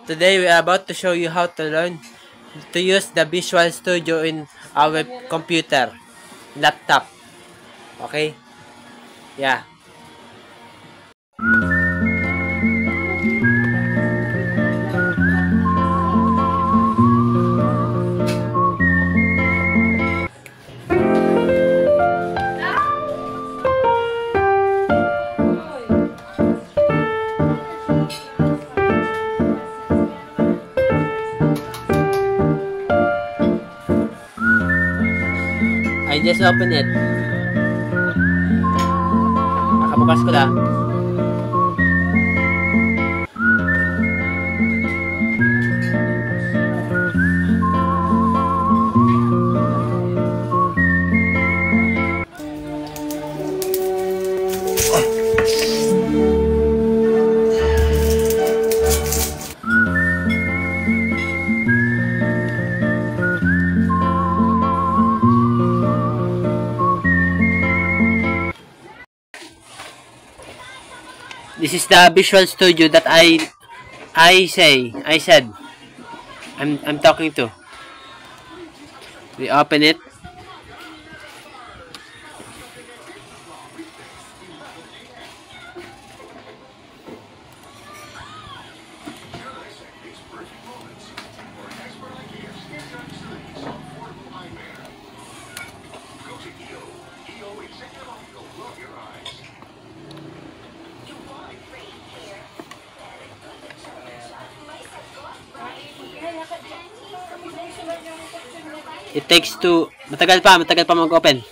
Today we are about to show you how to learn to use the Visual Studio in our computer, laptop. Okay? Yeah. I just opened it. Nakabukas ko lang. This is the Visual Studio that I said I'm talking to. We open it. It takes to matagal pa mag-open.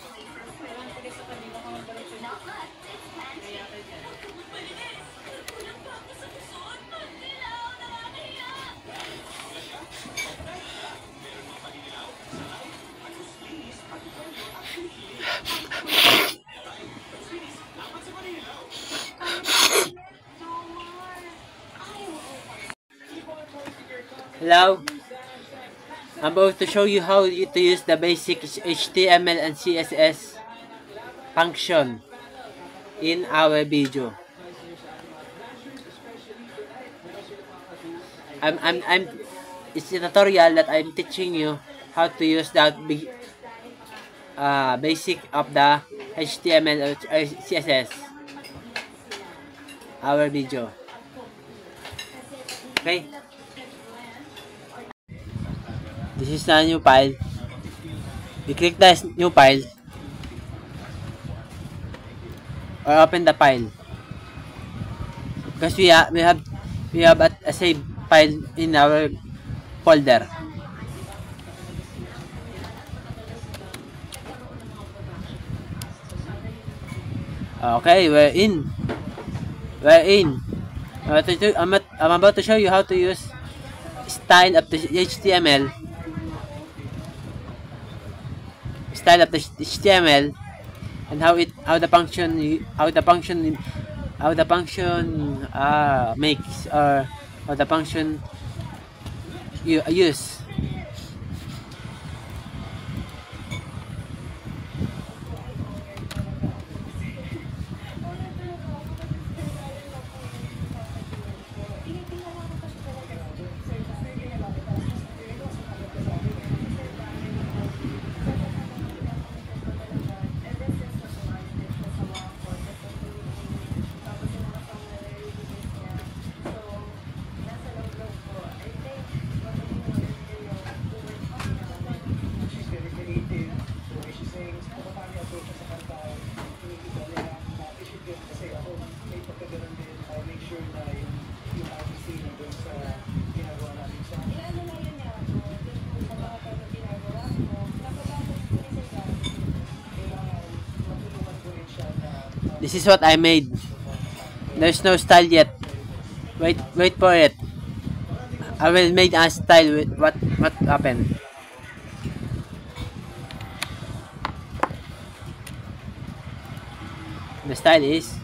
Hello. I'm about to show you how to use the basic HTML and CSS function in our video. It's a tutorial that I'm teaching you how to use that basic of the HTML or CSS our video. Okay. This is the new file. We click the new file or open the file because we have a save file in our folder. Okay, we're in. I'm about to show you how to use style of the HTML. And how the function makes, or how the function you use. This is what I made. There's no style yet. Wait for it. I will make a style with what happened. The style is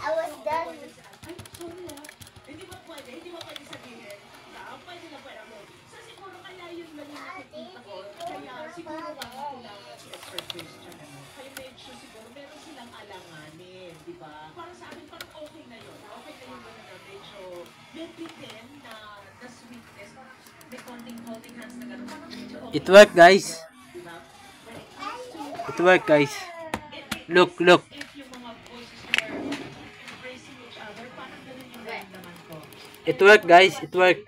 I was done. It worked, guys. It worked, guys. Look, look. It worked, guys. It worked.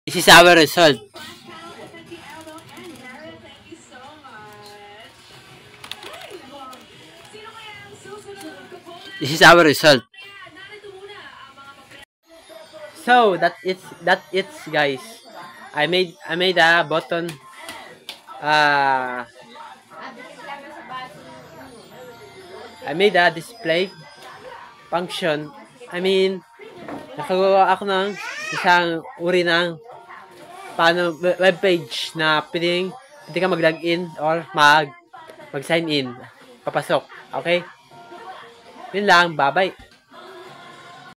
This is our result. This is our result. So that it's guys. I made a button. I made a display function. I mean, nakagawa ako ng isang uri ng paano web page na pwede ka mag-login or mag-sign in. Papasok. Okay? Yun lang. Bye-bye.